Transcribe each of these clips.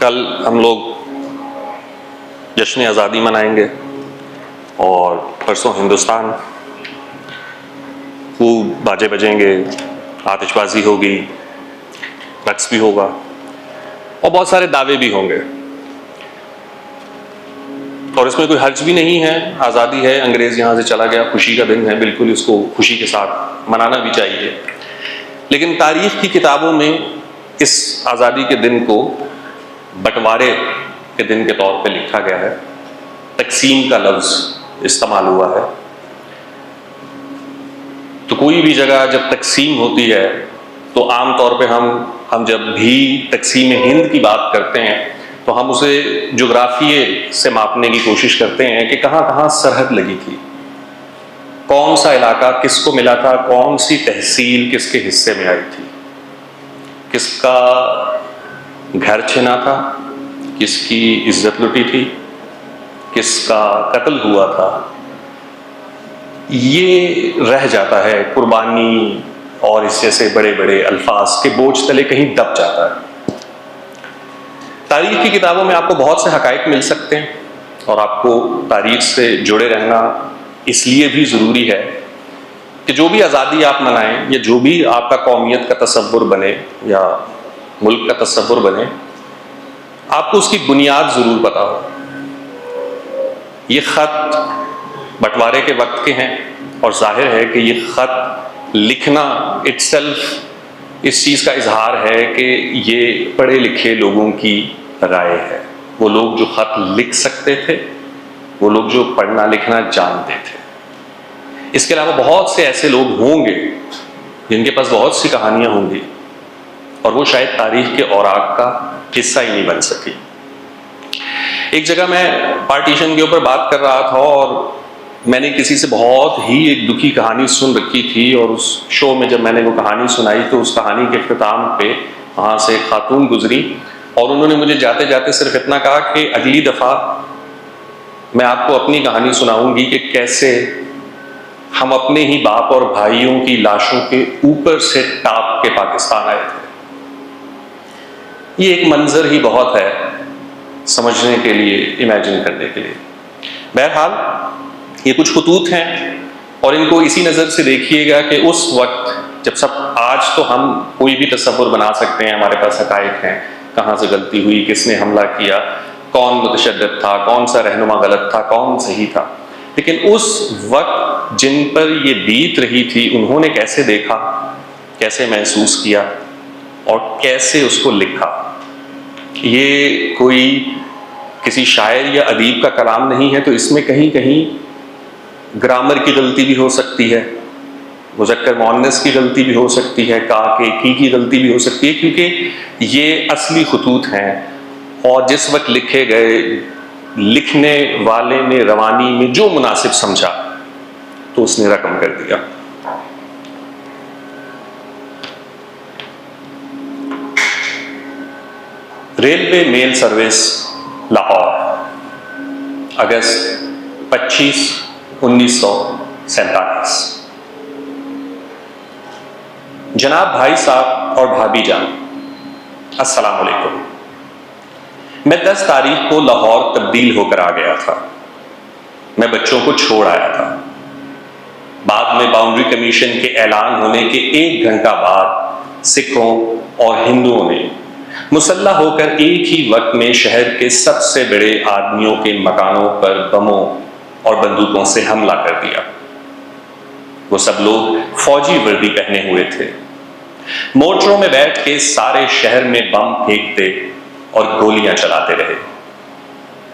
کل ہم لوگ جشن آزادی منائیں گے اور پرسوں ہندوستان، خوب باجے بجیں گے، آتش بازی ہوگی، رقص بھی ہوگا اور بہت سارے دعوے بھی ہوں گے، اور اس میں کوئی حرج بھی نہیں ہے۔ آزادی ہے، انگریز یہاں سے چلا گیا، خوشی کا دن ہے، بالکل اس کو خوشی کے ساتھ منانا بھی چاہیے۔ لیکن تاریخ کی کتابوں میں اس آزادی کے دن کو بٹوارے کے دن کے طور پہ لکھا گیا ہے، تقسیم کا لفظ استعمال ہوا ہے۔ تو کوئی بھی جگہ جب تقسیم ہوتی ہے تو عام طور پہ ہم جب بھی تقسیم ہند کی بات کرتے ہیں تو ہم اسے جغرافیے سے ماپنے کی کوشش کرتے ہیں کہ کہاں کہاں سرحد لگی تھی، کون سا علاقہ کس کو ملا تھا، کون سی تحصیل کس کے حصے میں آئی تھی، کس کا گھر چھنا تھا، کس کی عزت لٹی تھی، کس کا قتل ہوا تھا۔ یہ رہ جاتا ہے قربانی اور اس جیسے بڑے بڑے الفاظ کے بوجھ تلے کہیں دب جاتا ہے۔ تاریخ کی کتابوں میں آپ کو بہت سے حقائق مل سکتے ہیں، اور آپ کو تاریخ سے جڑے رہنا اس لیے بھی ضروری ہے کہ جو بھی آزادی آپ منائیں یا جو بھی آپ کا قومیت کا تصور بنے یا ملک کا تصور بنے، آپ کو اس کی بنیاد ضرور پتہ ہو۔ یہ خط بٹوارے کے وقت کے ہیں، اور ظاہر ہے کہ یہ خط لکھنا اٹ سیلف اس چیز کا اظہار ہے کہ یہ پڑھے لکھے لوگوں کی رائے ہے، وہ لوگ جو خط لکھ سکتے تھے، وہ لوگ جو پڑھنا لکھنا جانتے تھے۔ اس کے علاوہ بہت سے ایسے لوگ ہوں گے جن کے پاس بہت سی کہانیاں ہوں گی، اور وہ شاید تاریخ کے اوراق کا حصہ ہی نہیں بن سکی۔ ایک جگہ میں پارٹیشن کے اوپر بات کر رہا تھا، اور میں نے کسی سے بہت ہی ایک دکھی کہانی سن رکھی تھی، اور اس شو میں جب میں نے وہ کہانی سنائی تو اس کہانی کے اختتام پہ وہاں سے ایک خاتون گزری، اور انہوں نے مجھے جاتے جاتے صرف اتنا کہا کہ اگلی دفعہ میں آپ کو اپنی کہانی سناؤں گی کہ کیسے ہم اپنے ہی باپ اور بھائیوں کی لاشوں کے اوپر سے ٹاپ کے پاکستان آئے تھے۔ یہ ایک منظر ہی بہت ہے سمجھنے کے لیے، امیجن کرنے کے لیے۔ بہرحال یہ کچھ خطوط ہیں، اور ان کو اسی نظر سے دیکھیے گا کہ اس وقت جب آج تو ہم کوئی بھی تصور بنا سکتے ہیں، ہمارے پاس حقائق ہیں، کہاں سے غلطی ہوئی، کس نے حملہ کیا، کون متشدد تھا، کون سا رہنما غلط تھا، کون صحیح تھا، لیکن اس وقت جن پر یہ بیت رہی تھی انہوں نے کیسے دیکھا، کیسے محسوس کیا اور کیسے اس کو لکھا۔ یہ کوئی کسی شاعر یا ادیب کا کلام نہیں ہے، تو اس میں کہیں کہیں گرامر کی غلطی بھی ہو سکتی ہے، مذکر مؤنث کی غلطی بھی ہو سکتی ہے، کا کے کی غلطی بھی ہو سکتی ہے، کیونکہ یہ اصلی خطوط ہیں، اور جس وقت لکھے گئے لکھنے والے نے روانی میں جو مناسب سمجھا تو اس نے رقم کر دیا۔ ریلوے میل سروس لاہور، اگست 25، 1947۔ جناب بھائی صاحب اور بھابھی جان، السلام علیکم۔ میں 10 تاریخ کو لاہور تبدیل ہو کر آ گیا تھا۔ میں بچوں کو چھوڑ آیا تھا۔ بعد میں باؤنڈری کمیشن کے اعلان ہونے کے 1 گھنٹہ بعد سکھوں اور ہندوؤں نے مسلح ہو کر ایک ہی وقت میں شہر کے سب سے بڑے آدمیوں کے مکانوں پر بموں اور بندوقوں سے حملہ کر دیا۔ وہ سب لوگ فوجی وردی پہنے ہوئے تھے، موٹروں میں بیٹھ کے سارے شہر میں بم پھینکتے اور گولیاں چلاتے رہے۔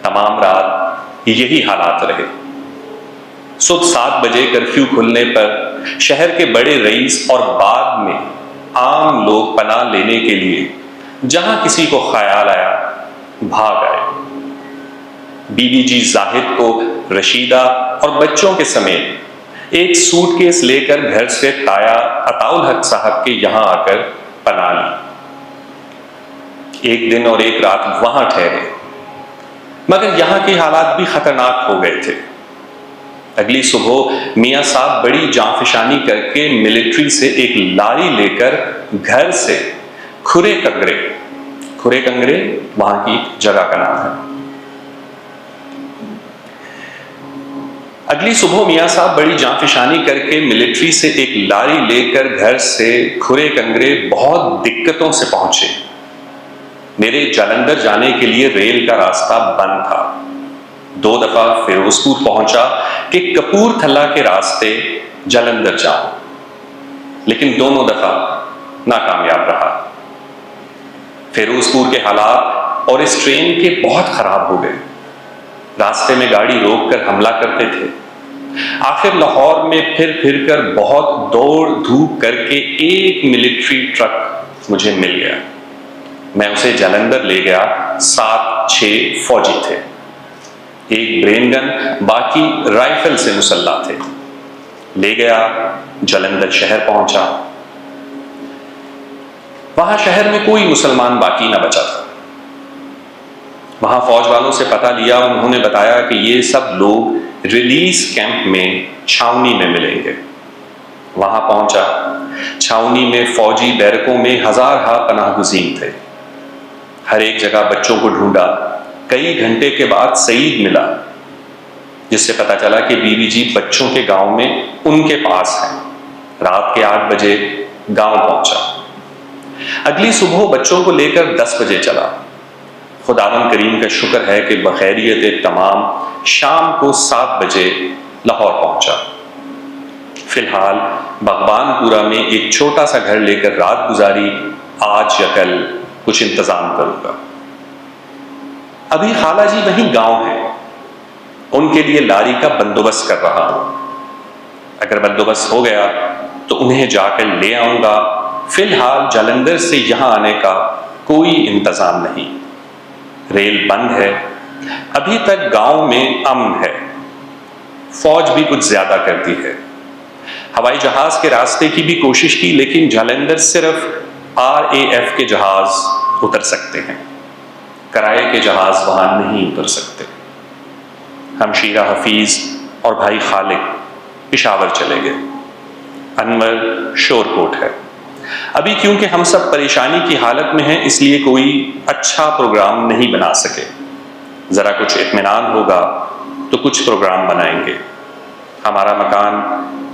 تمام رات یہی حالات رہے۔ صبح 7 بجے کرفیو کھلنے پر شہر کے بڑے رئیس اور بعد میں عام لوگ پناہ لینے کے لیے جہاں کسی کو خیال آیا بھاگ آئے۔ بی بی جی زاہد کو رشیدہ اور بچوں کے سمیت ایک سوٹ کیس لے کر گھر سے تایا عطا الحق صاحب کے یہاں آ کر پناہ لی۔ 1 دن اور 1 رات وہاں ٹھہرے، مگر یہاں کے حالات بھی خطرناک ہو گئے تھے۔ اگلی صبح میاں صاحب بڑی جانفشانی کر کے ملٹری سے ایک لاری لے کر گھر سے کھرے کنگرے کھرے کنگرے وہاں کی جگہ کا نام ہے۔ اگلی صبح میاں صاحب بڑی جانفشانی کر کے ملٹری سے ایک لاری لے کر گھر سے کھرے کنگرے بہت دقتوں سے پہنچے۔ میرے جلندھر جانے کے لیے ریل کا راستہ بند تھا۔ 2 دفعہ فیروز پور پہنچا کہ کپور تھلہ کے راستے جلندھر جاؤں، لیکن دونوں دفعہ ناکامیاب رہا۔ فیروز پور کے حالات اور اس ٹرین کے بہت خراب ہو گئے۔ راستے میں گاڑی روک کر حملہ کرتے تھے۔ آخر لاہور میں پھر کر بہت دوڑ دھوپ کر کے ایک ملٹری ٹرک مجھے مل گیا۔ میں اسے جلندھر لے گیا۔ 7-6 فوجی تھے، ایک برین گن، باقی رائفل سے مسلح تھے۔ لے گیا، جلندھر شہر پہنچا۔ وہاں شہر میں کوئی مسلمان باقی نہ بچا تھا۔ وہاں فوج والوں سے پتہ لیا، انہوں نے بتایا کہ یہ سب لوگ ریلیز کیمپ میں چھاؤنی میں ملیں گے۔ وہاں پہنچا، چھاؤنی میں فوجی بیرکوں میں ہزارہا پناہ گزین تھے۔ ہر ایک جگہ بچوں کو ڈھونڈا۔ کئی گھنٹے کے بعد سعید ملا، جس سے پتہ چلا کہ بی بی جی بچوں کے گاؤں میں ان کے پاس ہیں۔ رات کے 8 بجے گاؤں پہنچا۔ اگلی صبح بچوں کو لے کر 10 بجے چلا۔ خداوند کریم کا شکر ہے کہ بخیریت تمام شام کو 7 بجے لاہور پہنچا۔ فی الحال بغبان پورہ میں ایک چھوٹا سا گھر لے کر رات گزاری۔ آج یا کل کچھ انتظام کروں گا۔ ابھی خالہ جی وہیں گاؤں ہیں، ان کے لیے لاری کا بندوبست کر رہا ہوں۔ اگر بندوبست ہو گیا تو انہیں جا کر لے آؤں گا۔ فی الحال جلندھر سے یہاں آنے کا کوئی انتظام نہیں۔ ریل بند ہے، ابھی تک گاؤں میں امن ہے۔ فوج بھی کچھ زیادہ کرتی ہے۔ ہوائی جہاز کے راستے کی بھی کوشش کی، لیکن جلندھر صرف RAF کے جہاز اتر سکتے ہیں، کرائے کے جہاز وہاں نہیں اتر سکتے۔ ہم شیرہ حفیظ اور بھائی خالق پشاور چلے گئے۔ انور شور کوٹ ہے۔ ابھی کیونکہ ہم سب پریشانی کی حالت میں ہیں، اس لیے کوئی اچھا پروگرام نہیں بنا سکے۔ ذرا کچھ اطمینان ہوگا تو کچھ پروگرام بنائیں گے۔ ہمارا مکان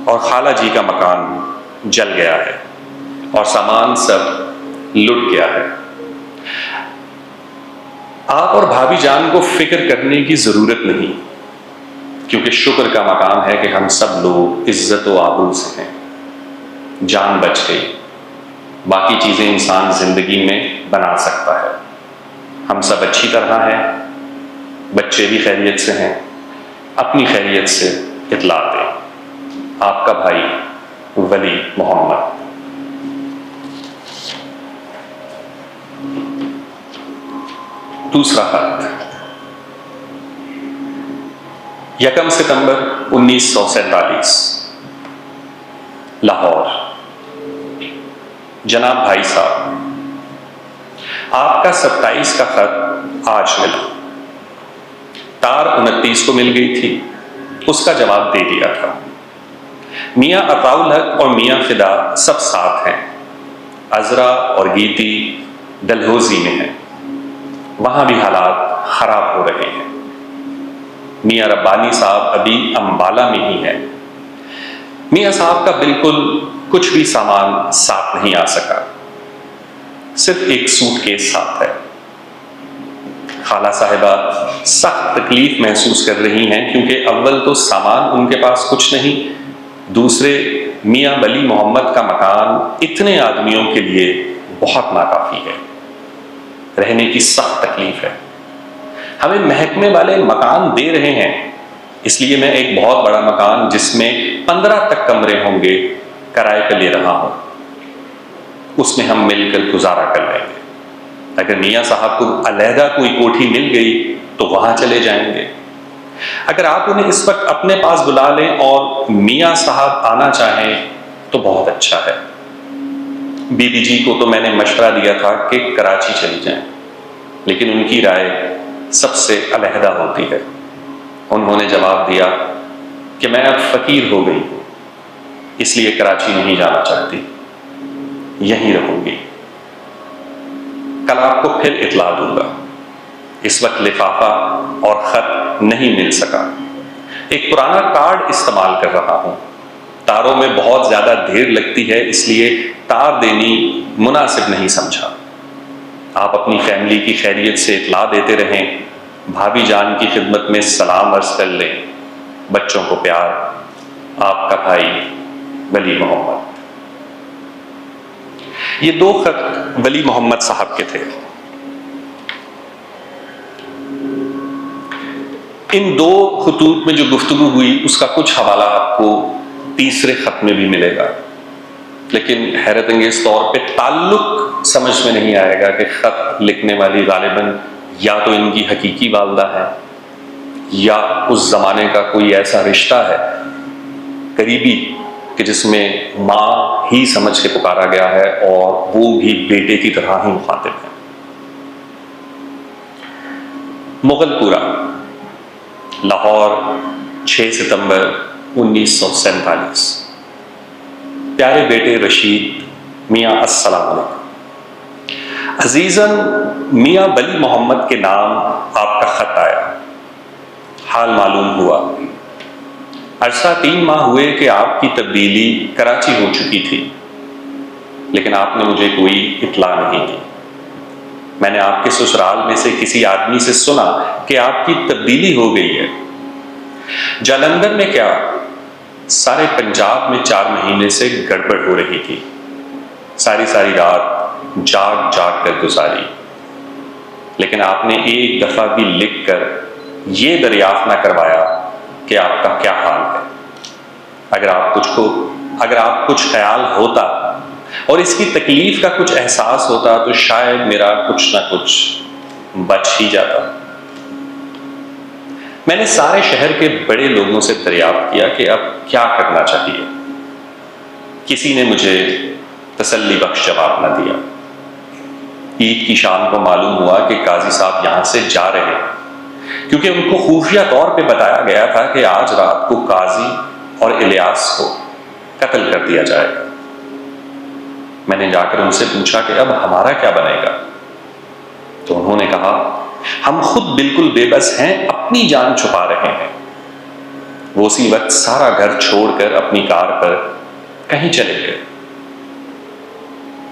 اور خالہ جی کا مکان جل گیا ہے اور سامان سب لٹ گیا ہے۔ آپ اور بھابھی جان کو فکر کرنے کی ضرورت نہیں، کیونکہ شکر کا مقام ہے کہ ہم سب لوگ عزت و آبرو سے ہیں۔ جان بچ گئی، باقی چیزیں انسان زندگی میں بنا سکتا ہے۔ ہم سب اچھی طرح ہیں، بچے بھی خیریت سے ہیں۔ اپنی خیریت سے اطلاع دیں۔ آپ کا بھائی ولی محمد۔ دوسرا خط، 1 ستمبر 1947، لاہور۔ جناب بھائی صاحب، آپ کا 27 کا خط آج ملا۔ تار 29 کو مل گئی تھی، اس کا جواب دے دیا تھا۔ میاں عطاء الحق اور میاں فدا سب ساتھ ہیں۔ عذرا اور گیتی ڈلہوزی میں ہیں، وہاں بھی حالات خراب ہو رہے ہیں۔ میاں ربانی صاحب ابھی امبالہ میں ہی ہیں۔ میاں صاحب کا بالکل کچھ بھی سامان ساتھ نہیں آ سکا، صرف ایک سوٹ کیس ساتھ ہے۔ خالہ صاحبہ سخت تکلیف محسوس کر رہی ہیں، کیونکہ اول تو سامان ان کے پاس کچھ نہیں، دوسرے میاں ولی محمد کا مکان اتنے آدمیوں کے لیے بہت ناکافی ہے۔ رہنے کی سخت تکلیف ہے۔ ہمیں محکمے والے مکان دے رہے ہیں، اس لیے میں ایک بہت بڑا مکان جس میں 15 تک کمرے ہوں گے کرائے پہ لے رہا ہوں۔ اس میں ہم مل کر گزارا کر لیں گے۔ اگر میاں صاحب کو علیحدہ کوئی کوٹھی مل گئی تو وہاں چلے جائیں گے۔ اگر آپ انہیں اس وقت اپنے پاس بلا لیں اور میاں صاحب آنا چاہیں تو بہت اچھا ہے۔ بی بی جی کو تو میں نے مشورہ دیا تھا کہ کراچی چلی جائیں، لیکن ان کی رائے سب سے علیحدہ ہوتی ہے۔ انہوں نے جواب دیا کہ میں اب فقیر ہو گئی ہوں، اس لیے کراچی نہیں جانا چاہتی، یہیں رہوں گی۔ کل آپ کو پھر اطلاع دوں گا. اس وقت لفافہ اور خط نہیں مل سکا. ایک پرانا کارڈ استعمال کر رہا ہوں. تاروں میں بہت زیادہ دیر لگتی ہے، اس لیے تار دینی مناسب نہیں سمجھا. آپ اپنی فیملی کی خیریت سے اطلاع دیتے رہیں. بھابھی جان کی خدمت میں سلام عرض کر لیں. بچوں کو پیار. آپ کا بھائی ولی محمد. یہ 2 خط ولی محمد صاحب کے تھے. ان 2 خطوط میں جو گفتگو ہوئی اس کا کچھ حوالہ آپ کو تیسرے خط میں بھی ملے گا، لیکن حیرت انگیز طور پہ تعلق سمجھ میں نہیں آئے گا کہ خط لکھنے والی غالباً یا تو ان کی حقیقی والدہ ہے یا اس زمانے کا کوئی ایسا رشتہ ہے قریبی کہ جس میں ماں ہی سمجھ کے پکارا گیا ہے اور وہ بھی بیٹے کی طرح ہی مخاطب ہے. مغل پورہ، لاہور، 6 ستمبر 1947. پیارے بیٹے رشید میاں، السلام علیکم. عزیزاً میاں ولی محمد کے نام آپ کا خط آیا. حال معلوم ہوا. عرصہ 3 ماہ ہوئے کہ آپ کی تبدیلی کراچی ہو چکی تھی، لیکن آپ نے مجھے کوئی اطلاع نہیں دی. میں نے آپ کے سسرال میں سے کسی آدمی سے سنا کہ آپ کی تبدیلی ہو گئی ہے. جالندھر میں کیا، سارے پنجاب میں 4 مہینے سے گڑبڑ ہو رہی تھی. ساری رات جاگ کر گزاری، لیکن آپ نے ایک دفعہ بھی لکھ کر یہ دریافت نہ کروایا کہ آپ کا کیا حال ہے. اگر آپ کچھ خیال ہوتا اور اس کی تکلیف کا کچھ احساس ہوتا تو شاید میرا کچھ نہ کچھ بچ ہی جاتا. میں نے سارے شہر کے بڑے لوگوں سے دریافت کیا کہ اب کیا کرنا چاہیے. کسی نے مجھے تسلی بخش جواب نہ دیا. عید کی شام کو معلوم ہوا کہ قاضی صاحب یہاں سے جا رہے ہیں، کیونکہ ان کو خفیہ طور پہ بتایا گیا تھا کہ آج رات کو قاضی اور الیاس کو قتل کر دیا جائے گا. میں نے جا کر ان سے پوچھا کہ اب ہمارا کیا بنے گا، تو انہوں نے کہا ہم خود بالکل بے بس ہیں، اپنی جان چھپا رہے ہیں. وہ اسی وقت سارا گھر چھوڑ کر اپنی کار پر کہیں چلے گئے.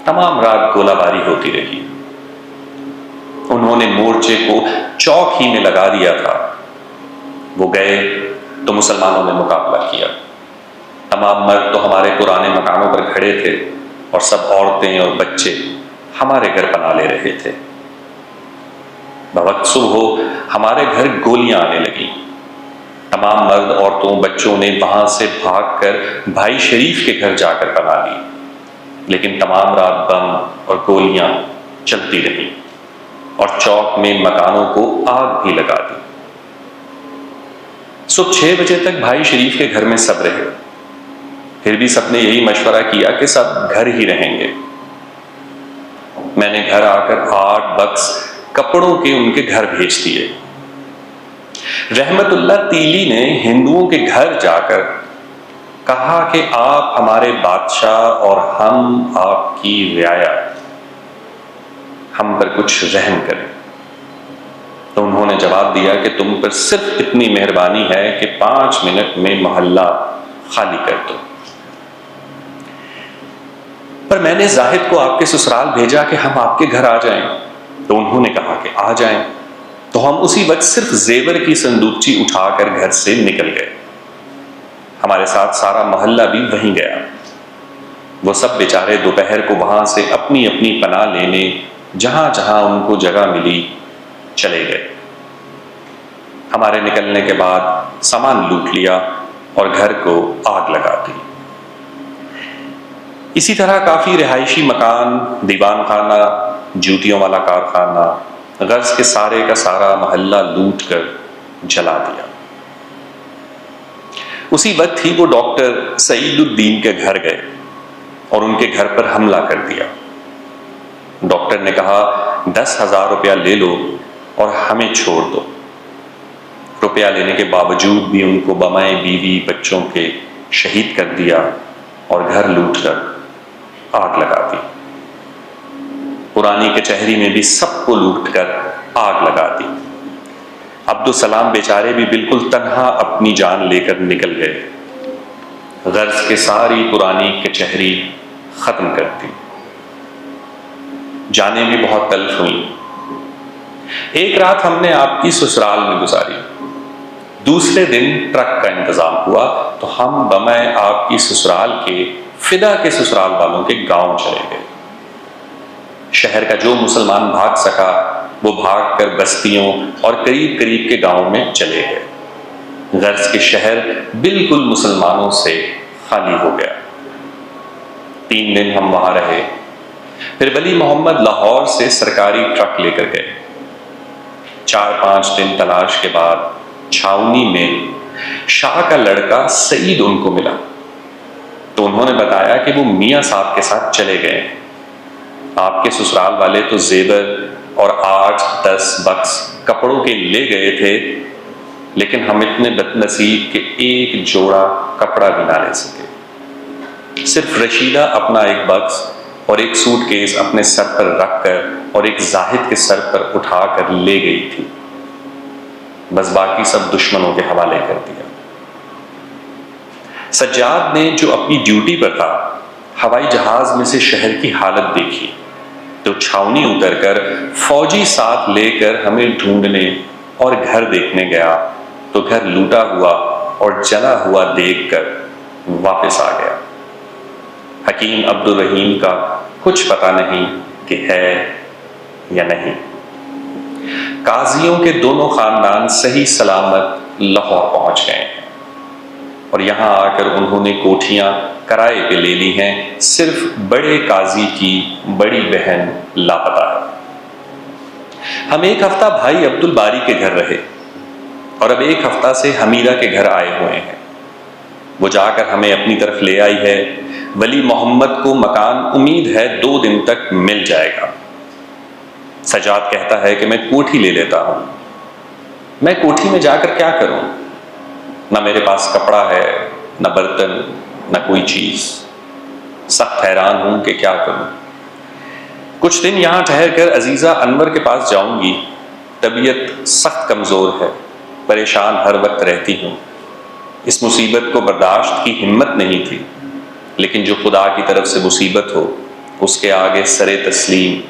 تمام رات گولہ باری ہوتی رہی. انہوں نے مورچے کو چوک ہی میں لگا دیا تھا. وہ گئے تو مسلمانوں نے مقابلہ کیا. تمام مرد تو ہمارے پرانے مکانوں پر کھڑے تھے اور سب عورتیں اور بچے ہمارے گھر پناہ لے رہے تھے. بوقت صبح ہمارے گھر گولیاں آنے لگیں. تمام مرد، عورتوں، بچوں نے وہاں سے بھاگ کر بھائی شریف کے گھر جا کر پناہ لی، لیکن تمام رات بم اور گولیاں چلتی رہی اور چوک میں مکانوں کو آگ بھی لگا دی. صبح 6 بجے تک بھائی شریف کے گھر میں سب رہے. پھر بھی سب نے یہی مشورہ کیا کہ سب گھر ہی رہیں گے. میں نے گھر آ کر 8 بکس کپڑوں کے ان کے گھر بھیج دیے. رحمت اللہ تیلی نے ہندوؤں کے گھر جا کر کہا کہ آپ ہمارے بادشاہ اور ہم آپ کی رعایا، ہم پر کچھ رحم کریں. تو انہوں نے جواب دیا کہ تم پر صرف اتنی مہربانی ہے کہ 5 منٹ میں محلہ خالی کر دو. پر میں نے زاہد کو آپ کے سسرال بھیجا کہ ہم آپ کے گھر آ جائیں، تو انہوں نے کہا کہ آ جائیں. تو ہم اسی وقت صرف زیور کی صندوقچی اٹھا کر گھر سے نکل گئے. ہمارے ساتھ سارا محلہ بھی وہیں گیا. وہ سب بیچارے دوپہر کو وہاں سے اپنی اپنی پناہ لینے جہاں جہاں ان کو جگہ ملی چلے گئے. ہمارے نکلنے کے بعد سامان لوٹ لیا اور گھر کو آگ لگا دی. اسی طرح کافی رہائشی مکان، دیوان خانہ، جوتیوں والا کارخانہ، غرض کے سارے کا سارا محلہ لوٹ کر جلا دیا. اسی وقت ہی وہ ڈاکٹر سعید الدین کے گھر گئے اور ان کے گھر پر حملہ کر دیا. ڈاکٹر نے کہا 10,000 روپیہ لے لو اور ہمیں چھوڑ دو. روپیہ لینے کے باوجود بھی ان کو بمائے بیوی بچوں کے شہید کر دیا اور گھر لوٹ کر آگ لگا دی. پرانی کچہری میں بھی سب کو لوٹ کر آگ لگا دی۔ عبدالسلام بیچارے بھی بالکل تنہا اپنی جان لے کر نکل گئے، غرض کے ساری پرانی کچہری ختم کر دی۔ جانیں بھی بہت تلخ ہوئیں۔ ایک رات ہم نے آپ کی سسرال میں گزاری، دوسرے دن ٹرک کا انتظام ہوا تو ہم بمائے آپ کی سسرال کے فدا کے سسرال والوں کے گاؤں چلے گئے۔ شہر کا جو مسلمان بھاگ سکا وہ بھاگ کر بستیوں اور قریب قریب کے گاؤں میں چلے گئے، غرض کے شہر بالکل مسلمانوں سے خالی ہو گیا۔ 3 دن ہم وہاں رہے، پھر ولی محمد لاہور سے سرکاری ٹرک لے کر گئے۔ 4-5 دن تلاش کے بعد چھاؤنی میں شاہ کا لڑکا سعید ان کو ملا، تو انہوں نے بتایا کہ وہ میاں صاحب کے ساتھ چلے گئے۔ آپ کے سسرال والے تو زیور اور 8-10 بکس کپڑوں کے لے گئے تھے، لیکن ہم اتنے بد نصیب کہ ایک جوڑا کپڑا بھی نہ لے سکے۔ صرف رشیدہ اپنا ایک بکس اور ایک سوٹ کیس اپنے سر پر رکھ کر اور ایک زاہد کے سر پر اٹھا کر لے گئی تھی، بس باقی سب دشمنوں کے حوالے کر دیا۔ سجاد نے جو اپنی ڈیوٹی پر تھا، ہوائی جہاز میں سے شہر کی حالت دیکھی تو چھاؤنی اتر کر فوجی ساتھ لے کر ہمیں ڈھونڈنے اور گھر دیکھنے گیا تو گھر لوٹا ہوا اور جلا ہوا دیکھ کر واپس آ گیا۔ حکیم عبدالرحیم کا کچھ پتہ نہیں کہ ہے یا نہیں۔ قاضیوں کے دونوں خاندان صحیح سلامت لاہور پہنچ گئے ہیں، اور یہاں آ کر انہوں نے کوٹھیاں کرائے پہ لے لی ہیں، صرف بڑے قاضی کی بڑی بہن لاپتہ ہے۔ ہم 1 ہفتہ بھائی عبدالباری کے گھر رہے، اور اب 1 ہفتہ سے حمیدہ کے گھر آئے ہوئے ہیں۔ وہ جا کر ہمیں اپنی طرف لے آئی ہے۔ ولی محمد کو مکان امید ہے 2 دن تک مل جائے گا۔ سجاد کہتا ہے کہ میں کوٹھی لے لیتا ہوں۔ میں کوٹھی میں جا کر کیا کروں؟ نہ میرے پاس کپڑا ہے، نہ برتن، نہ کوئی چیز۔ سخت حیران ہوں کہ کیا کروں۔ کچھ دن یہاں ٹھہر کر عزیزہ انور کے پاس جاؤں گی۔ طبیعت سخت کمزور ہے، پریشان ہر وقت رہتی ہوں۔ اس مصیبت کو برداشت کی ہمت نہیں تھی، لیکن جو خدا کی طرف سے مصیبت ہو اس کے آگے سر تسلیم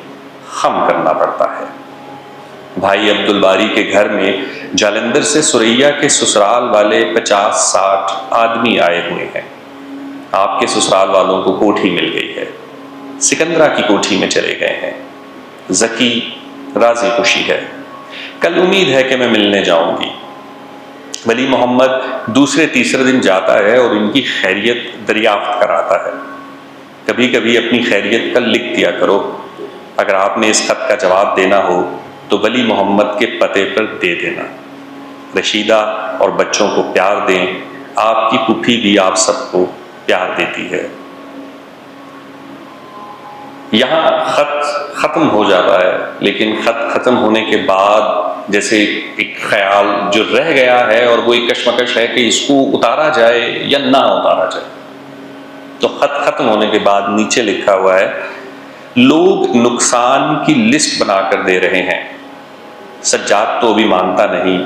خم کرنا پڑتا ہے۔ بھائی عبدالباری کے گھر میں جالندھر سے سریا کے سسرال والے 50-60 آدمی آئے ہوئے ہیں۔ آپ کے سسرال والوں کو کوٹھی مل گئی ہے، سکندرہ کی کوٹھی میں چلے گئے ہیں۔ ذکی راضی خوشی ہے۔ کل امید ہے کہ میں ملنے جاؤں گی۔ ولی محمد دوسرے تیسرے دن جاتا ہے اور ان کی خیریت دریافت کراتا ہے۔ کبھی کبھی اپنی خیریت کا لکھ دیا کرو، اگر آپ نے اس خط کا جواب دینا ہو تو ولی محمد کے پتے پر دے دینا۔ رشیدہ اور بچوں کو پیار دیں، آپ کی پھوپھی بھی آپ سب کو پیار دیتی ہے۔ یہاں خط ختم ہو جاتا ہے، لیکن خط ختم ہونے کے بعد جیسے ایک خیال جو رہ گیا ہے اور وہ ایک کشمکش ہے کہ اس کو اتارا جائے یا نہ اتارا جائے۔ تو خط ختم ہونے کے بعد نیچے لکھا ہوا ہے، لوگ نقصان کی لسٹ بنا کر دے رہے ہیں، سجاد تو ابھی مانتا نہیں،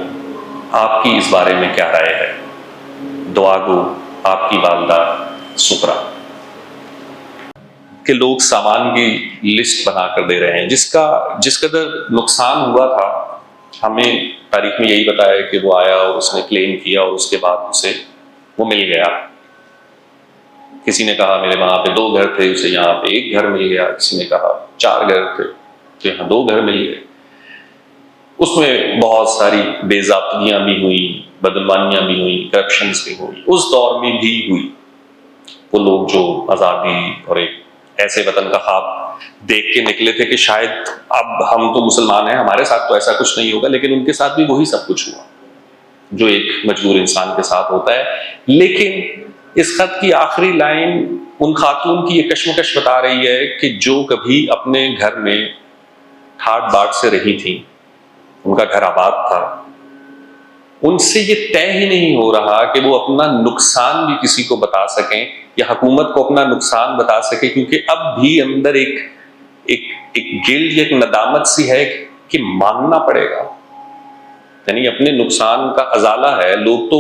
آپ کی اس بارے میں کیا رائے ہے؟ دعا گو آپ کی والدہ سپرا۔ کہ لوگ سامان کی لسٹ بنا کر دے رہے ہیں، جس قدر نقصان ہوا تھا ہمیں تاریخ میں یہی بتایا کہ وہ آیا اور اس نے کلیم کیا اور اس کے بعد اسے وہ مل گیا۔ کسی نے کہا میرے وہاں پہ 2 گھر تھے، اسے یہاں پہ 1 گھر مل گیا، کسی نے کہا 4 گھر تھے تو یہاں 2 گھر مل گئے۔ اس میں بہت ساری بے ضابطگیاں بھی ہوئیں، بدعنوانیاں بھی ہوئیں، کرپشنز بھی ہوئی، اس دور میں بھی ہوئی۔ وہ لوگ جو آزادی اور ایک ایسے وطن کا خواب دیکھ کے نکلے تھے کہ شاید اب ہم تو مسلمان ہیں، ہمارے ساتھ تو ایسا کچھ نہیں ہوگا، لیکن ان کے ساتھ بھی وہی سب کچھ ہوا جو ایک مجبور انسان کے ساتھ ہوتا ہے۔ لیکن اس خط کی آخری لائن ان خاتون کی یہ کشمکش بتا رہی ہے کہ جو کبھی اپنے گھر میں ٹھاٹ باٹ سے رہی تھی، ان کا گھر آباد تھا، ان سے یہ طے ہی نہیں ہو رہا کہ وہ اپنا نقصان بھی کسی کو بتا سکیں یا حکومت کو اپنا نقصان بتا سکے، کیونکہ اب بھی اندر ایک ایک گلڈ یا ایک ندامت سی ہے کہ ماننا پڑے گا، یعنی اپنے نقصان کا ازالہ ہے، لوگ تو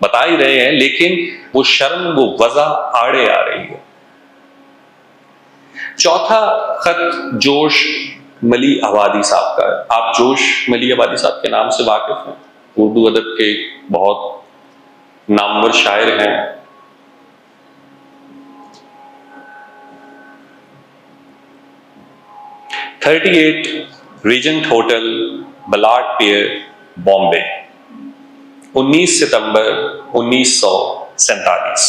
بتا ہی رہے ہیں لیکن وہ شرم، وہ وضع آڑے آ رہی ہے۔ چوتھا خط جوش ملی آبادی صاحب کا ہے۔ آپ جوش ملی آبادی صاحب کے نام سے واقف ہیں، اردو ادب کے بہت نامور شاعر ہیں۔ (38) Regent hotel, Ballard pier, Bombay, 19 ستمبر 1947۔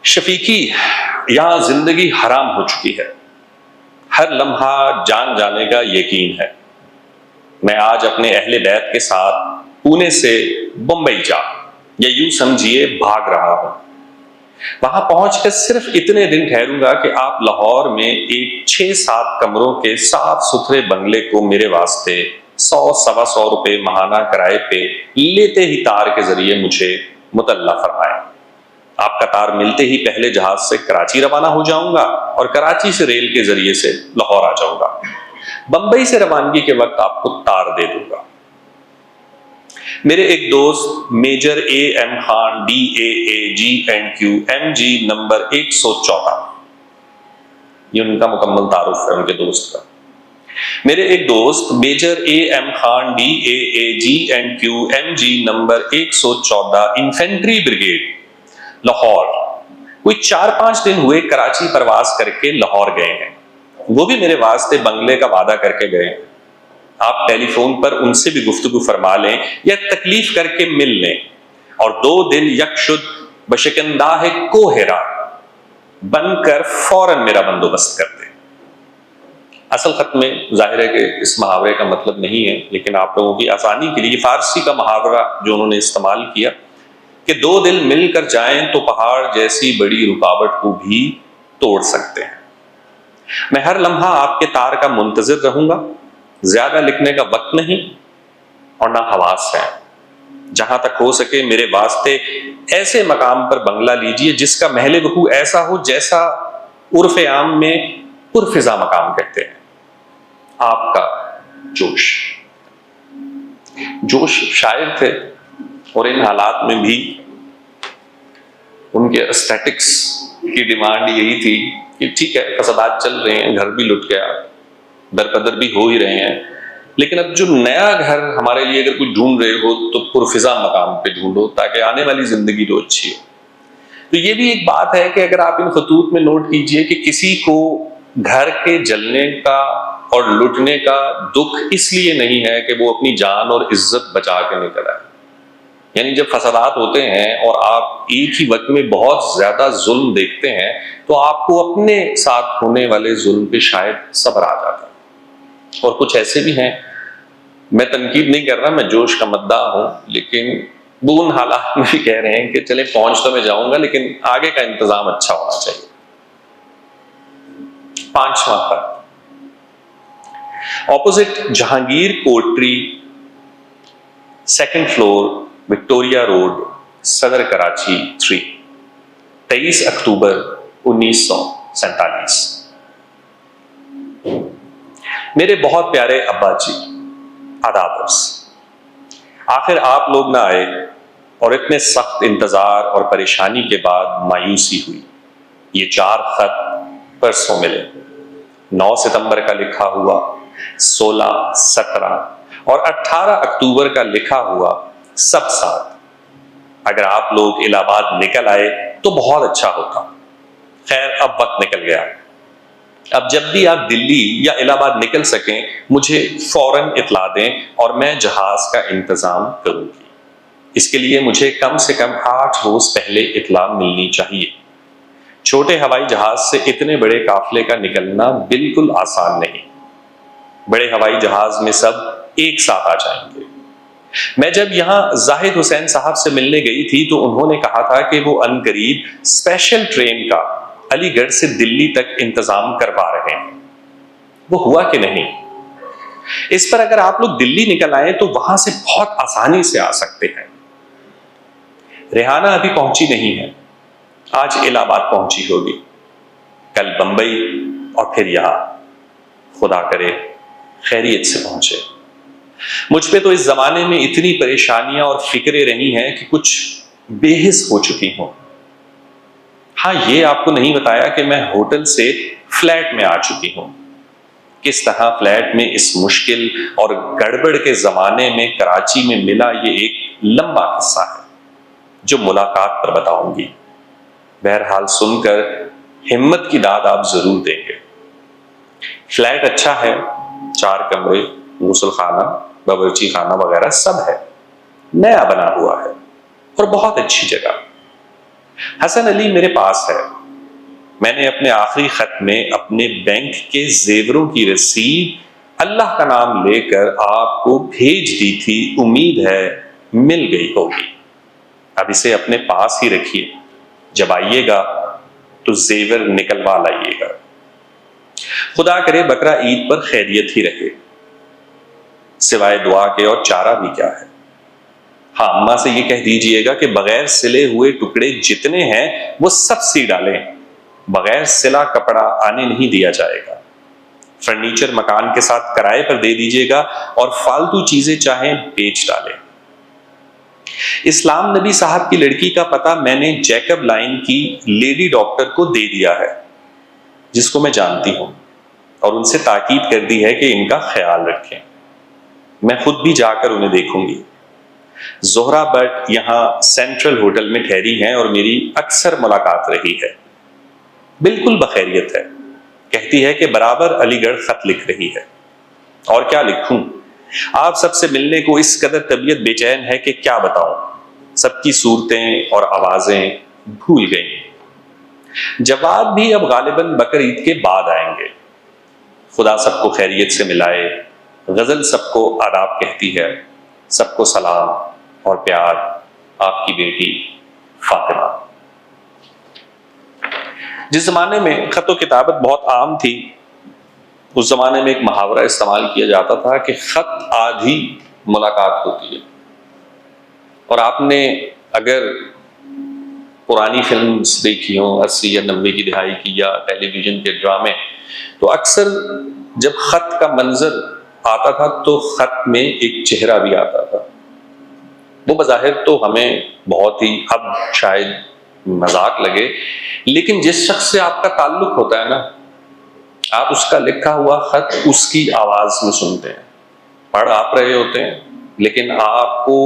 شفیقی، یہاں زندگی حرام ہو چکی ہے، ہر لمحہ جان جانے کا یقین ہے۔ میں آج اپنے اہل بیت کے ساتھ پونے سے بمبئی جا، یا یوں سمجھیے بھاگ رہا ہوں۔ وہاں پہنچ کر صرف اتنے دن ٹھہروں گا کہ آپ لاہور میں ایک 6-7 کمروں کے صاف ستھرے بنگلے کو میرے واسطے 100-125 روپے ماہانہ کرائے پہ لیتے ہی تار کے ذریعے مجھے مطلع فرمائیں۔ آپ کا تار ملتے ہی پہلے جہاز سے کراچی روانہ ہو جاؤں گا اور کراچی سے ریل کے ذریعے سے لاہور آ جاؤں گا۔ بمبئی سے روانگی کے وقت آپ کو تار دے دوں گا۔ میرے ایک دوست major A M. Khan DAAGNQ MG number 114، یہ ان کا مکمل تعارف ہے ان کے دوست کا۔ میرے ایک دوست major A M. Khan DAAGNQ MG number 114 infantry brigade, Lahore, کوئی 4-5 دن ہوئے کراچی پرواز کر کے لاہور گئے ہیں۔ وہ بھی میرے واسطے بنگلے کا وعدہ کر کے گئے ہیں۔ آپ ٹیلی فون پر ان سے بھی گفتگو فرما لیں یا تکلیف کر کے مل لیں، اور 2 دن یکشد بشکنداہ کوہرا بن کر فوراً میرا بندوبست کر دیں۔ اصل خط میں ظاہر ہے کہ اس محاورے کا مطلب نہیں ہے، لیکن آپ لوگوں کی آسانی کے لیے فارسی کا محاورہ جو انہوں نے استعمال کیا کہ 2 دل مل کر جائیں تو پہاڑ جیسی بڑی رکاوٹ کو بھی توڑ سکتے ہیں۔ میں ہر لمحہ آپ کے تار کا منتظر رہوں گا۔ زیادہ لکھنے کا وقت نہیں اور نہ حواس ہے۔ جہاں تک ہو سکے میرے واسطے ایسے مقام پر بنگلہ لیجئے جس کا محل وقوع ایسا ہو جیسا عرف عام میں پرفضا مقام کہتے ہیں۔ آپ کا جوش۔ جوش شاعر تھے اور ان حالات میں بھی ان کے اسٹیٹکس کی ڈیمانڈ یہی تھی کہ ٹھیک ہے فسادات چل رہے ہیں، گھر بھی لٹ گیا، درپدر بھی ہو ہی رہے ہیں، لیکن اب جو نیا گھر ہمارے لیے اگر کوئی ڈھونڈ رہے ہو تو پرفضا مقام پہ ڈھونڈو تاکہ آنے والی زندگی تو اچھی ہو۔ تو یہ بھی ایک بات ہے کہ اگر آپ ان خطوط میں نوٹ کیجئے کہ کسی کو گھر کے جلنے کا اور لٹنے کا دکھ اس لیے نہیں ہے کہ وہ اپنی جان اور عزت بچا کے نکل آئے، یعنی جب فسادات ہوتے ہیں اور آپ ایک ہی وقت میں بہت زیادہ ظلم دیکھتے ہیں تو آپ کو اپنے ساتھ ہونے والے ظلم پہ شاید صبر آ جاتا ہے۔ اور کچھ ایسے بھی ہیں، میں تنقید نہیں کر رہا، میں جوش کا مداح ہوں، لیکن وہ ان حالات میں بھی کہہ رہے ہیں کہ چلیں پہنچ تو میں جاؤں گا لیکن آگے کا انتظام اچھا ہونا چاہیے۔ 5واں خط، اپوزٹ جہانگیر پورٹری، 2nd floor, Victoria road, Saddar Karachi 3، 23 اکتوبر 1947۔ میرے بہت پیارے ابا جی، آداب عرض۔ آخر آپ لوگ نہ آئے اور اتنے سخت انتظار اور پریشانی کے بعد مایوسی ہوئی۔ یہ 4 خط پرسوں ملے، 9 ستمبر کا لکھا ہوا، 16، 17 اور 18 اکتوبر کا لکھا ہوا، سب ساتھ۔ اگر آپ لوگ الہ آباد نکل آئے تو بہت اچھا ہوتا۔ خیر اب وقت نکل گیا، اب جب بھی آپ دلی یا الہ آباد نکل سکیں مجھے فوراً اطلاع دیں اور میں جہاز کا انتظام کروں گی۔ اس کے لیے مجھے کم سے کم 8 روز پہلے اطلاع ملنی چاہیے۔ چھوٹے ہوائی جہاز سے اتنے بڑے قافلے کا نکلنا بالکل آسان نہیں۔ بڑے ہوائی جہاز میں سب ایک ساتھ آ جائیں گے۔ میں جب یہاں زاہد حسین صاحب سے ملنے گئی تھی تو انہوں نے کہا تھا کہ وہ عنقریب اسپیشل ٹرین کا علی گڑھ سے دلی تک انتظام کروا رہے ہیں۔ وہ ہوا کہ نہیں؟ اس پر اگر آپ لوگ دلی نکل آئے تو وہاں سے بہت آسانی سے آ سکتے ہیں۔ ریحانہ ابھی پہنچی نہیں ہے، آج الہ آباد پہنچی ہوگی۔ کل بمبئی اور پھر یہاں، خدا کرے خیریت سے پہنچے۔ مجھ پہ تو اس زمانے میں اتنی پریشانیاں اور فکریں رہی ہیں کہ کچھ بے حس ہو چکی ہوں۔ ہاں، یہ آپ کو نہیں بتایا کہ میں ہوٹل سے فلیٹ میں آ چکی ہوں۔ کس طرح فلیٹ میں اس مشکل اور گڑبڑ کے زمانے میں کراچی میں ملا، یہ ایک لمبا قصہ ہے جو ملاقات پر بتاؤں گی۔ بہرحال سن کر ہمت کی داد آپ ضرور دیں گے۔ فلیٹ اچھا ہے، 4 کمرے، غسل خانہ، باورچی خانہ وغیرہ سب ہے، نیا بنا ہوا ہے اور بہت اچھی جگہ۔ حسن علی میرے پاس ہے۔ میں نے اپنے آخری خط میں اپنے بینک کے زیوروں کی رسید اللہ کا نام لے کر آپ کو بھیج دی تھی، امید ہے مل گئی ہوگی۔ اب اسے اپنے پاس ہی رکھیے، جب آئیے گا تو زیور نکلوا لائیے گا۔ خدا کرے بقرہ عید پر خیریت ہی رہے، سوائے دعا کے اور چارہ بھی کیا ہے۔ ہاں، اماں سے یہ کہہ دیجئے گا کہ بغیر سلے ہوئے ٹکڑے جتنے ہیں وہ سب سی ڈالیں، بغیر سلا کپڑا آنے نہیں دیا جائے گا۔ فرنیچر مکان کے ساتھ کرائے پر دے دیجئے گا اور فالتو چیزیں چاہیں بیچ ڈالیں۔ اسلام نبی صاحب کی لڑکی کا پتہ میں نے جیکب لائن کی لیڈی ڈاکٹر کو دے دیا ہے، جس کو میں جانتی ہوں، اور ان سے تاکید کر دی ہے کہ ان کا خیال رکھیں۔ میں خود بھی جا کر انہیں دیکھوں گی۔ زہرا بٹ یہاں سینٹرل ہوٹل میں ٹھہری ہیں اور میری اکثر ملاقات رہی ہے۔ بالکل بخیریت ہے، کہتی ہے کہ برابر علی گڑھ خط لکھ رہی ہے۔ اور کیا لکھوں، آپ سب سے ملنے کو اس قدر طبیعت بے چین ہے کہ کیا بتاؤں، سب کی صورتیں اور آوازیں بھول گئیں۔ جواب بھی اب غالباً بقر عید کے بعد آئیں گے۔ خدا سب کو خیریت سے ملائے۔ غزل سب کو آداب کہتی ہے۔ سب کو سلام اور پیار، آپ کی بیٹی فاطمہ۔ جس زمانے میں خط و کتابت بہت عام تھی، اس زمانے میں ایک محاورہ استعمال کیا جاتا تھا کہ خط آدھی ملاقات ہوتی ہے۔ اور آپ نے اگر پرانی فلمز دیکھی ہوں 80 یا 90 کی دہائی کی، یا ٹیلی ویژن کے ڈرامے، تو اکثر جب خط کا منظر آتا تھا تو خط میں ایک چہرہ بھی آتا تھا۔ وہ بظاہر تو ہمیں بہت ہی اب شاید مذاق لگے، لیکن جس شخص سے آپ کا تعلق ہوتا ہے نا، آپ اس کا لکھا ہوا خط اس کی آواز میں سنتے ہیں۔ پڑھ آپ رہے ہوتے ہیں، لیکن آپ کو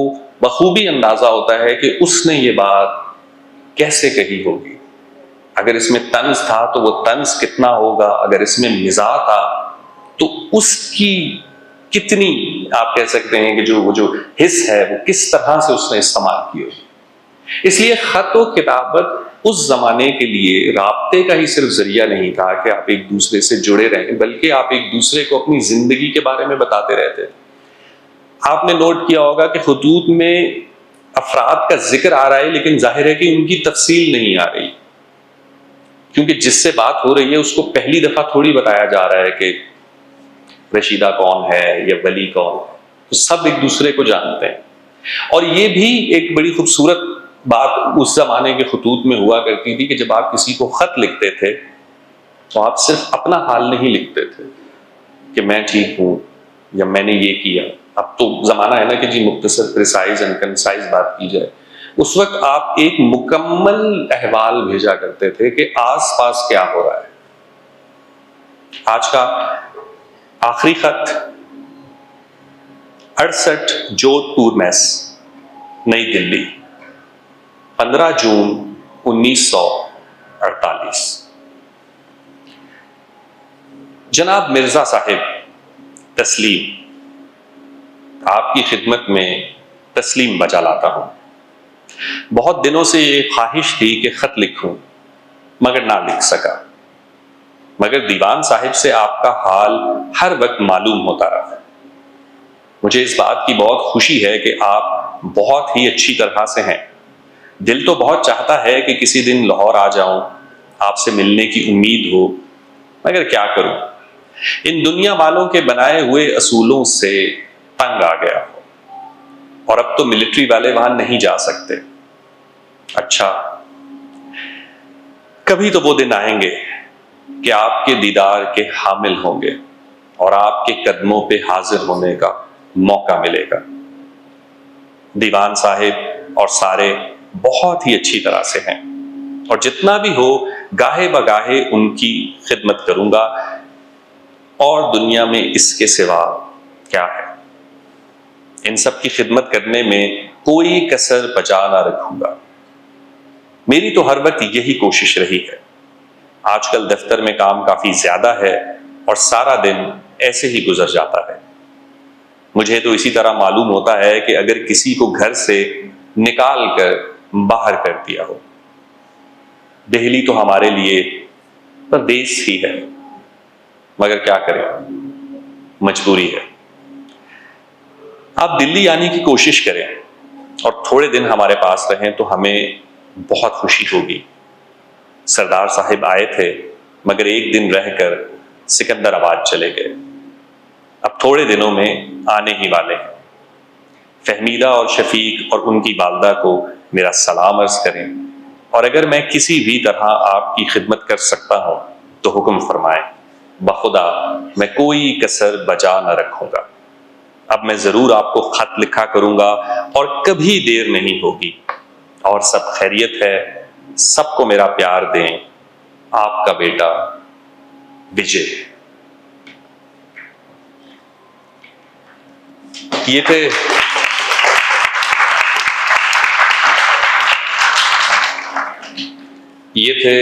بخوبی اندازہ ہوتا ہے کہ اس نے یہ بات کیسے کہی ہوگی۔ اگر اس میں طنز تھا تو وہ طنز کتنا ہوگا، اگر اس میں مزاح تھا تو اس کی کتنی، آپ کہہ سکتے ہیں کہ وہ جو حس ہے وہ کس طرح سے اس نے استعمال کی ہوگی۔ اس لیے خط و کتابت اس زمانے کے لیے رابطے کا ہی صرف ذریعہ نہیں تھا کہ آپ ایک دوسرے سے جڑے رہیں، بلکہ آپ ایک دوسرے کو اپنی زندگی کے بارے میں بتاتے رہتے۔ آپ نے نوٹ کیا ہوگا کہ خطوط میں افراد کا ذکر آ رہا ہے، لیکن ظاہر ہے کہ ان کی تفصیل نہیں آ رہی، کیونکہ جس سے بات ہو رہی ہے اس کو پہلی دفعہ تھوڑی بتایا جا رہا ہے کہ رشیدہ کون ہے یا ولی کون ہے، تو سب ایک دوسرے کو جانتے ہیں۔ اور یہ بھی ایک بڑی خوبصورت بات اس زمانے کے خطوط میں ہوا کرتی تھی کہ جب آپ کسی کو خط لکھتے تھے تو آپ صرف اپنا حال نہیں لکھتے تھے کہ میں ٹھیک ہوں یا میں نے یہ کیا۔ اب تو زمانہ ہے نا کہ جی مختصر، پریسائز اینڈ کنسائز بات کی جائے۔ اس وقت آپ ایک مکمل احوال بھیجا کرتے تھے کہ آس پاس کیا ہو رہا ہے۔ آج کا آخری خط 68 جودھ پور میس، نئی دلی، 15 جون 1948۔ جناب مرزا صاحب تسلیم، آپ کی خدمت میں تسلیم بجا لاتا ہوں۔ بہت دنوں سے یہ خواہش تھی کہ خط لکھوں، مگر نہ لکھ سکا، مگر دیوان صاحب سے آپ کا حال ہر وقت معلوم ہوتا رہا۔ مجھے اس بات کی بہت خوشی ہے کہ آپ بہت ہی اچھی طرح سے ہیں۔ دل تو بہت چاہتا ہے کہ کسی دن لاہور آ جاؤں، آپ سے ملنے کی امید ہو، مگر کیا کروں، ان دنیا والوں کے بنائے ہوئے اصولوں سے تنگ آ گیا ہو، اور اب تو ملٹری والے وہاں نہیں جا سکتے۔ اچھا، کبھی تو وہ دن آئیں گے کہ آپ کے دیدار کے حامل ہوں گے اور آپ کے قدموں پہ حاضر ہونے کا موقع ملے گا۔ دیوان صاحب اور سارے بہت ہی اچھی طرح سے ہیں، اور جتنا بھی ہو گاہے بگاہے ان کی خدمت کروں گا، اور دنیا میں اس کے سوا کیا ہے۔ ان سب کی خدمت کرنے میں کوئی کسر بچا نہ رکھوں گا۔ میری تو ہر وقت یہی کوشش رہی ہے۔ آج کل دفتر میں کام کافی زیادہ ہے اور سارا دن ایسے ہی گزر جاتا ہے۔ مجھے تو اسی طرح معلوم ہوتا ہے کہ اگر کسی کو گھر سے نکال کر باہر کر دیا ہو۔ دہلی تو ہمارے لیے پردیس ہی ہے، مگر کیا کریں، مجبوری ہے۔ آپ دلی آنے کی کوشش کریں اور تھوڑے دن ہمارے پاس رہیں تو ہمیں بہت خوشی ہوگی۔ سردار صاحب آئے تھے مگر ایک دن رہ کر سکندر آباد چلے گئے، اب تھوڑے دنوں میں آنے ہی والے ہیں۔ فہمیدہ اور شفیق اور ان کی والدہ کو میرا سلام عرض کریں، اور اگر میں کسی بھی طرح آپ کی خدمت کر سکتا ہوں تو حکم فرمائیں، بخدا میں کوئی کسر بچا نہ رکھوں گا۔ اب میں ضرور آپ کو خط لکھا کروں گا اور کبھی دیر نہیں ہوگی، اور سب خیریت ہے، سب کو میرا پیار دیں، آپ کا بیٹا وجے۔ یہ تھے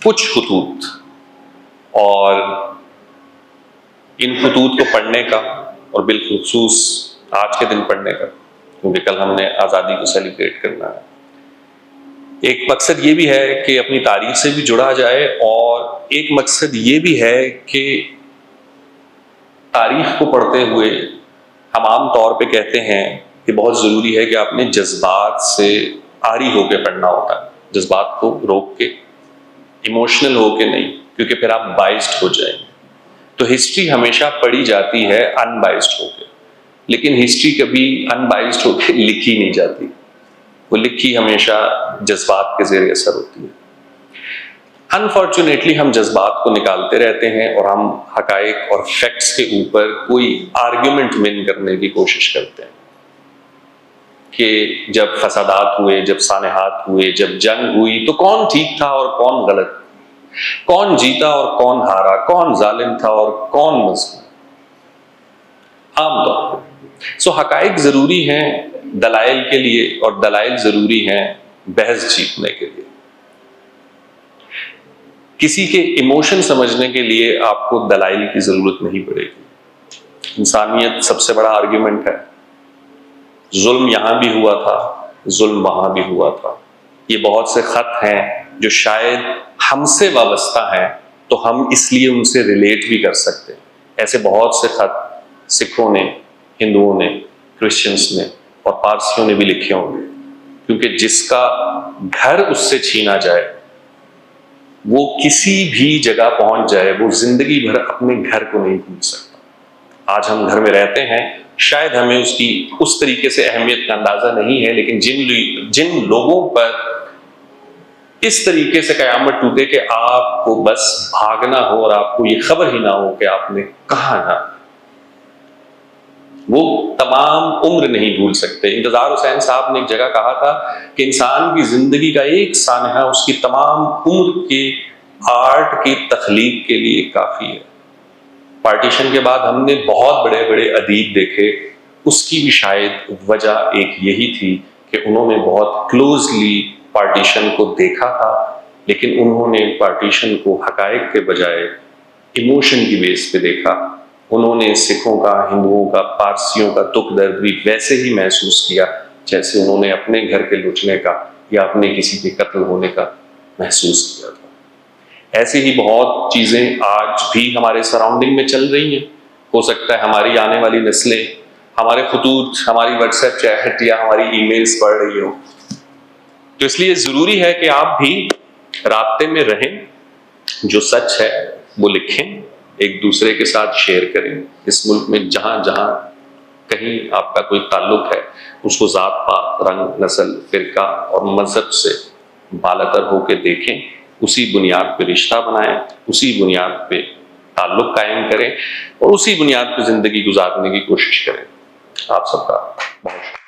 کچھ خطوط، اور ان خطوط کو پڑھنے کا اور بالخصوص آج کے دن پڑھنے کا، کیونکہ کل ہم نے آزادی کو سیلیبریٹ کرنا ہے، ایک مقصد یہ بھی ہے کہ اپنی تاریخ سے بھی جڑا جائے، اور ایک مقصد یہ بھی ہے کہ تاریخ کو پڑھتے ہوئے ہم عام طور پہ کہتے ہیں کہ بہت ضروری ہے کہ آپ نے جذبات سے عاری ہو کے پڑھنا ہوتا ہے، جذبات کو روک کے، ایموشنل ہو کے نہیں، کیونکہ پھر آپ بائسڈ ہو جائیں گے۔ تو ہسٹری ہمیشہ پڑھی جاتی ہے ان بائسڈ ہو کے، لیکن ہسٹری کبھی ان بائسڈ ہو کے لکھی نہیں جاتی، وہ لکھی ہمیشہ جذبات کے زیر اثر ہوتی ہے۔ انفارچونیٹلی ہم جذبات کو نکالتے رہتے ہیں اور ہم حقائق اور فیکٹس کے اوپر کوئی آرگیومنٹ ون کرنے کی کوشش کرتے ہیں کہ جب فسادات ہوئے، جب سانحات ہوئے، جب جنگ ہوئی تو کون ٹھیک تھا اور کون غلط، کون جیتا اور کون ہارا، کون ظالم تھا اور کون مظلوم، عام طور پر۔ حقائق ضروری ہیں دلائل کے لیے، اور دلائل ضروری ہیں بحث جیتنے کے لیے۔ کسی کے ایموشن سمجھنے کے لیے آپ کو دلائل کی ضرورت نہیں پڑے گی۔ انسانیت سب سے بڑا آرگیومنٹ ہے۔ ظلم یہاں بھی ہوا تھا، ظلم وہاں بھی ہوا تھا۔ یہ بہت سے خط ہیں جو شاید ہم سے وابستہ ہیں، تو ہم اس لیے ان سے ریلیٹ بھی کر سکتے ہیں۔ ایسے بہت سے خط سکھوں نے، ہندوؤں نے، کرسچنس نے اور پارسیوں نے بھی لکھے ہوں گے، کیونکہ جس کا گھر اس سے چھینا جائے، وہ کسی بھی جگہ پہنچ جائے، وہ زندگی بھر اپنے گھر کو نہیں بھول سکتا۔ آج ہم گھر میں رہتے ہیں، شاید ہمیں اس کی اس طریقے سے اہمیت کا اندازہ نہیں ہے، لیکن جن لوگوں پر اس طریقے سے قیامت ٹوٹے کہ آپ کو بس بھاگنا ہو اور آپ کو یہ خبر ہی نہ ہو کہ آپ نے کہاں جانا، وہ تمام عمر نہیں بھول سکتے۔ انتظار حسین صاحب نے ایک جگہ کہا تھا کہ انسان کی زندگی کا ایک سانحہ اس کی تمام عمر کے آرٹ کی تخلیق کے لیے کافی ہے۔ پارٹیشن کے بعد ہم نے بہت بڑے بڑے ادیب دیکھے، اس کی بھی شاید وجہ ایک یہی تھی کہ انہوں نے بہت کلوزلی پارٹیشن کو دیکھا تھا، لیکن انہوں نے پارٹیشن کو حقائق کے بجائے ایموشن کی بیس پہ دیکھا۔ انہوں نے سکھوں کا، ہندوؤں کا، پارسیوں کا دکھ درد بھی ویسے ہی محسوس کیا جیسے انہوں نے اپنے گھر کے لوٹنے کا یا اپنے کسی کے قتل ہونے کا محسوس کیا تھا۔ ایسے ہی بہت چیزیں آج بھی ہمارے سراؤنڈنگ میں چل رہی ہیں۔ ہو سکتا ہے ہماری آنے والی نسلیں ہمارے خطوط، ہماری واٹس ایپ چیٹ یا ہماری ای میلز پڑھ رہی ہو، تو اس لیے ضروری ہے کہ آپ بھی رابطے میں رہیں، جو سچ ہے وہ لکھیں، ایک دوسرے کے ساتھ شیئر کریں۔ اس ملک میں جہاں جہاں کہیں آپ کا کوئی تعلق ہے، اس کو ذات پات، رنگ، نسل، فرقہ اور مذہب سے بالاتر ہو کے دیکھیں، اسی بنیاد پہ رشتہ بنائیں، اسی بنیاد پہ تعلق قائم کریں اور اسی بنیاد پہ زندگی گزارنے کی کوشش کریں۔ آپ سب کا بہت شکریہ۔